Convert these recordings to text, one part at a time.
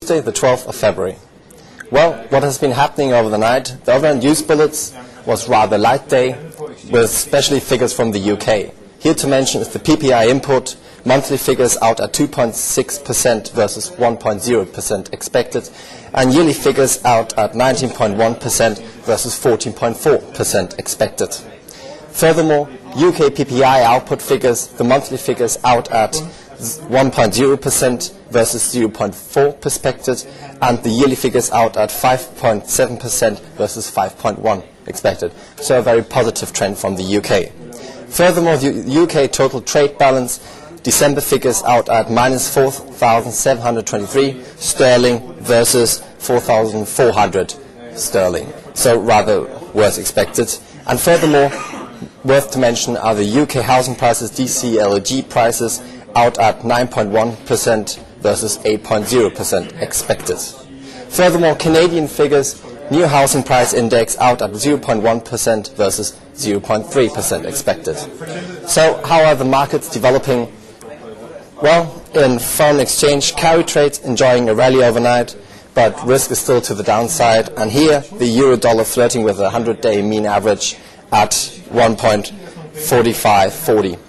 Tuesday, the 12th of February. Well, what has been happening over the night? The overnight news bullets was rather light day, with especially figures from the UK. Here to mention is the PPI input, monthly figures out at 2.6% versus 1.0% expected, and yearly figures out at 19.1% versus 14.4% expected. Furthermore, UK PPI output figures, the monthly figures out at 1.0% versus 0.4% expected, and the yearly figures out at 5.7% versus 5.1% expected. So a very positive trend from the UK. Furthermore, the UK total trade balance, December figures out at minus 4,723 sterling versus 4,400 sterling. So rather worse expected. And furthermore, worth to mention are the UK housing prices, DCLG prices, out at 9.1% versus 8.0% expected. Furthermore, Canadian figures, new housing price index out at 0.1% versus 0.3% expected. So how are the markets developing? Well, in foreign exchange, carry trades enjoying a rally overnight, but risk is still to the downside. And here, the euro-dollar flirting with a 100-day mean average at 1.4540.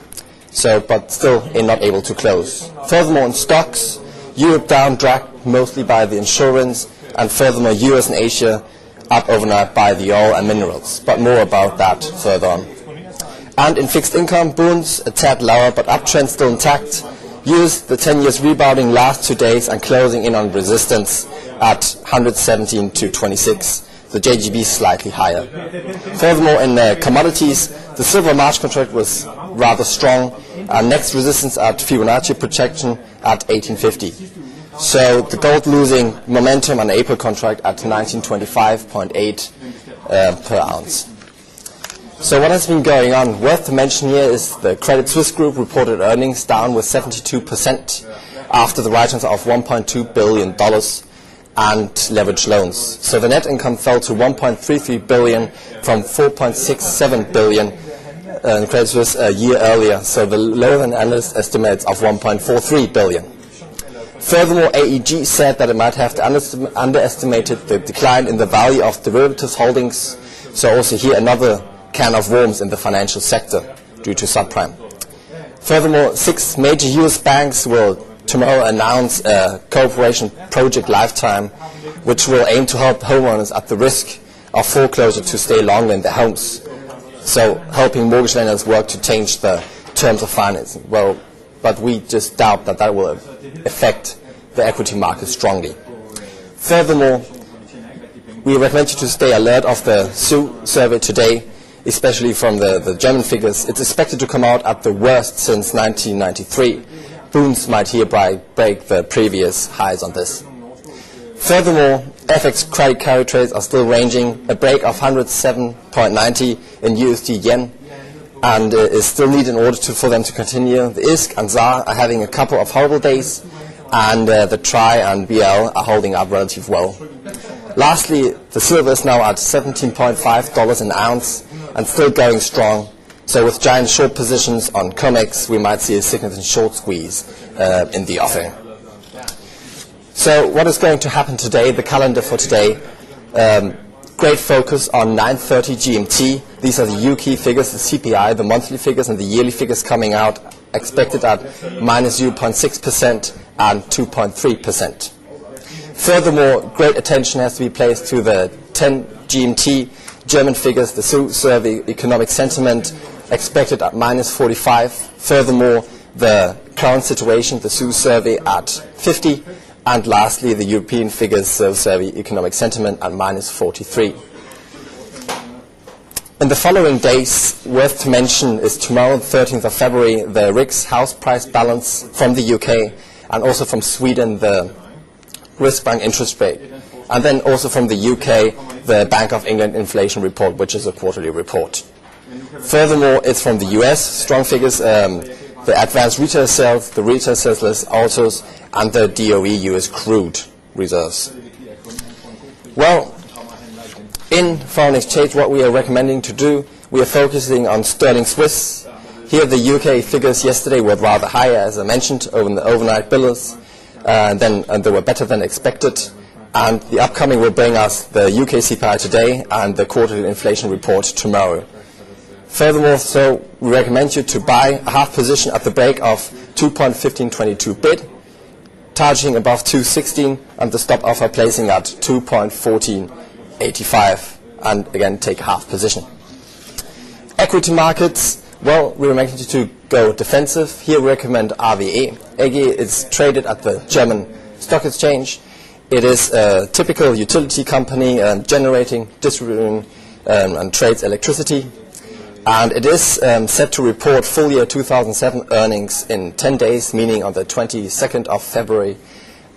So, but still not able to close. Furthermore, in stocks, Europe down, dragged mostly by the insurance, and furthermore, US and Asia up overnight by the oil and minerals. But more about that further on. And in fixed income, bonds a tad lower, but uptrend still intact. US, the 10 years rebounding last 2 days and closing in on resistance at 117 to 26. The JGB slightly higher. Furthermore, in commodities, the silver March contract was rather strong. Next resistance at Fibonacci projection at 1850. So the gold losing momentum on the April contract at 1925.8 per ounce. So what has been going on? Worth to mention here is the Credit Suisse Group reported earnings down with 72% after the write-downs of $1.2 billion and leveraged loans. So the net income fell to 1.33 billion from 4.67 billion in Credit Suisse a year earlier, so the lower than analyst estimates of 1.43 billion. Furthermore, AEG said that it might have underestimated the decline in the value of derivatives holdings, so also here another can of worms in the financial sector due to subprime. Furthermore, 6 major US banks will tomorrow announce a cooperation project Lifetime, which will aim to help homeowners at the risk of foreclosure to stay longer in their homes. So helping mortgage lenders work to change the terms of financing. Well, but we just doubt that that will affect the equity market strongly. Furthermore, we recommend you to stay alert of the SU survey today, especially from the German figures. It's expected to come out at the worst since 1993. Bonds might hereby break the previous highs on this. Furthermore, FX credit carry trades are still ranging a break of 107.90 in USD yen, and is still needed in order for them to continue. The ISK and ZAR are having a couple of horrible days, and the TRI and BL are holding up relatively well. Lastly, the silver is now at $17.5 an ounce and still going strong. So with giant short positions on COMEX, we might see a significant short squeeze in the offing. So what is going to happen today? The calendar for today, great focus on 9:30 GMT. These are the UK figures, the CPI, the monthly figures and the yearly figures coming out, expected at minus 0.6% and 2.3%. Furthermore, great attention has to be placed to the 10 GMT German figures, the SU survey economic sentiment, expected at minus 45. Furthermore, the current situation, the SU survey at 50. And lastly, the European figures, survey economic sentiment at minus 43. In the following days, worth to mention is tomorrow, the 13th of February, the RICS house price balance from the UK, and also from Sweden, the Riksbank interest rate. And then also from the UK, the Bank of England inflation report, which is a quarterly report. Furthermore, it's from the US, strong figures, the advanced retail sales, the retail sales list autos, and the DOE US crude reserves. Well, in foreign exchange, what we are recommending to do, we are focusing on sterling Swiss. Here the UK figures yesterday were rather higher, as I mentioned, over the overnight billers. and they were better than expected. And the upcoming will bring us the UK CPI today and the quarterly inflation report tomorrow. Furthermore, so we recommend you to buy a half position at the break of 2.1522 bid, targeting above 2.16, and the stop offer placing at 2.1485, and again take a half position. Equity markets, well, we recommend you to go defensive. Here we recommend RWE. EG is traded at the German stock exchange. It is a typical utility company generating, distributing, and trades electricity. And it is set to report full year 2007 earnings in 10 days, meaning on the 22nd of February.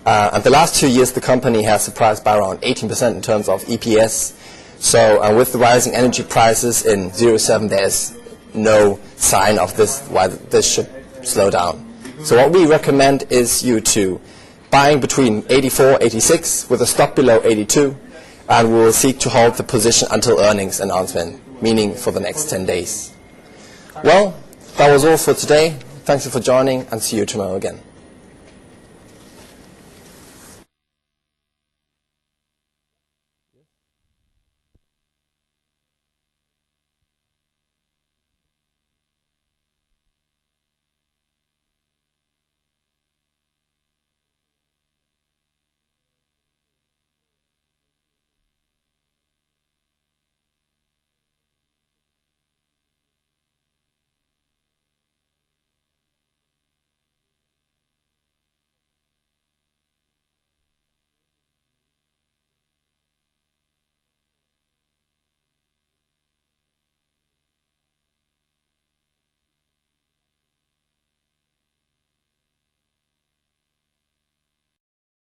And the last 2 years, the company has surprised by around 18% in terms of EPS. So with the rising energy prices in 07, there's no sign of this, why this should slow down. So what we recommend is you to buying between 84, 86 with a stop below 82, and we will seek to hold the position until earnings announcement, meaning for the next 10 days. Well, that was all for today. Thanks for joining, and see you tomorrow again.